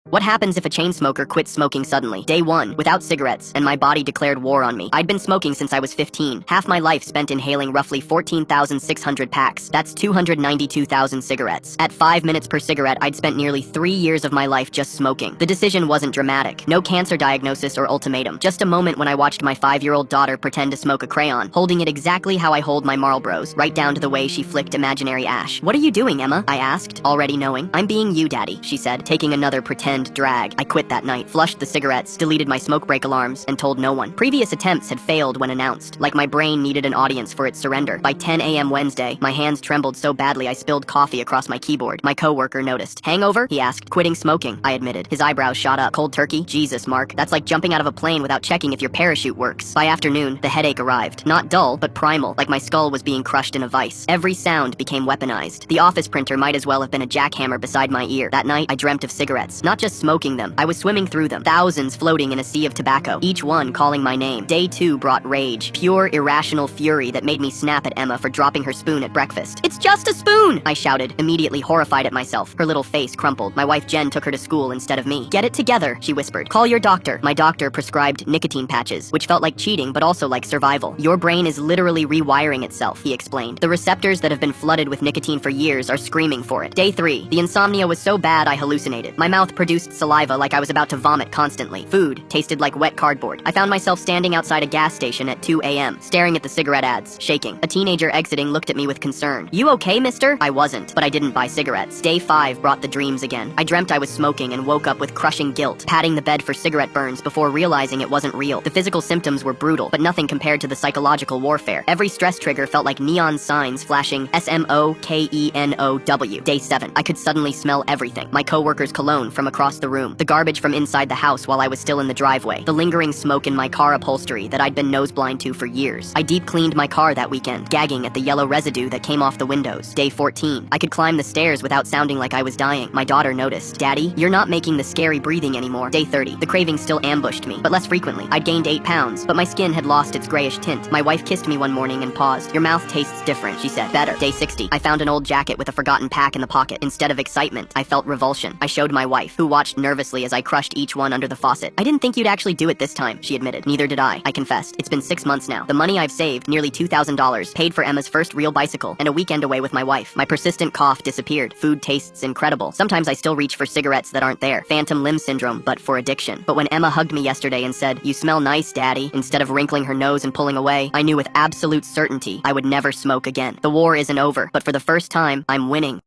What happens if a chain smoker quits smoking suddenly? Day 1, without cigarettes, and my body declared war on me. I'd been smoking since I was 15, half my life spent inhaling roughly 14,600 packs. That's 292,000 cigarettes. At 5 minutes per cigarette, I'd spent nearly 3 years of my life just smoking. The decision wasn't dramatic. No cancer diagnosis or ultimatum. Just a moment when I watched my 5-year-old daughter pretend to smoke a crayon, holding it exactly how I hold my Marlboros, right down to the way she flicked imaginary ash. "What are you doing, Emma?" I asked, already knowing. "I'm being you, Daddy," she said, taking another pretend drag. I quit that night, flushed the cigarettes, deleted my smoke break alarms, and told no one. Previous attempts had failed when announced, like my brain needed an audience for its surrender. By 10 a.m. Wednesday, my hands trembled so badly I spilled coffee across my keyboard. My coworker noticed. "Hangover?" he asked. "Quitting smoking," I admitted. His eyebrows shot up. "Cold turkey? Jesus, Mark. That's like jumping out of a plane without checking if your parachute works." By afternoon, the headache arrived. Not dull, but primal, like my skull was being crushed in a vice. Every sound became weaponized. The office printer might as well have been a jackhammer beside my ear. That night, I dreamt of cigarettes. Not just smoking them. I was swimming through them. Thousands floating in a sea of tobacco, each one calling my name. Day 2 brought rage. Pure, irrational fury that made me snap at Emma for dropping her spoon at breakfast. "It's just a spoon!" I shouted, immediately horrified at myself. Her little face crumpled. My wife Jen took her to school instead of me. "Get it together," she whispered. "Call your doctor." My doctor prescribed nicotine patches, which felt like cheating but also like survival. "Your brain is literally rewiring itself," he explained. "The receptors that have been flooded with nicotine for years are screaming for it." Day 3. The insomnia was so bad I hallucinated. My mouth produced saliva like I was about to vomit constantly. Food tasted like wet cardboard. I found myself standing outside a gas station at 2 a.m., staring at the cigarette ads, shaking. A teenager exiting looked at me with concern. "You okay, mister?" I wasn't, but I didn't buy cigarettes. Day 5 brought the dreams again. I dreamt I was smoking and woke up with crushing guilt, patting the bed for cigarette burns before realizing it wasn't real. The physical symptoms were brutal, but nothing compared to the psychological warfare. Every stress trigger felt like neon signs flashing SMOKENOW. Day 7. I could suddenly smell everything. My coworker's cologne from across the room, the garbage from inside the house while I was still in the driveway, the lingering smoke in my car upholstery that I'd been noseblind to for years. I deep cleaned my car that weekend, gagging at the yellow residue that came off the windows. Day 14. I could climb the stairs without sounding like I was dying. My daughter noticed. "Daddy, you're not making the scary breathing anymore." Day 30. The craving still ambushed me, but less frequently. I'd gained 8 pounds, but my skin had lost its grayish tint. My wife kissed me one morning and paused. "Your mouth tastes different," she said. "Better." Day 60. I found an old jacket with a forgotten pack in the pocket. Instead of excitement, I felt revulsion. I showed my wife, who watched nervously as I crushed each one under the faucet. "I didn't think you'd actually do it this time," she admitted. "Neither did I confessed. "It's been 6 months now. The money I've saved, nearly $2,000, paid for Emma's first real bicycle and a weekend away with my wife. My persistent cough disappeared. Food tastes incredible. Sometimes I still reach for cigarettes that aren't there. Phantom limb syndrome, but for addiction. But when Emma hugged me yesterday and said, 'You smell nice, Daddy,' instead of wrinkling her nose and pulling away, I knew with absolute certainty I would never smoke again. The war isn't over, but for the first time, I'm winning."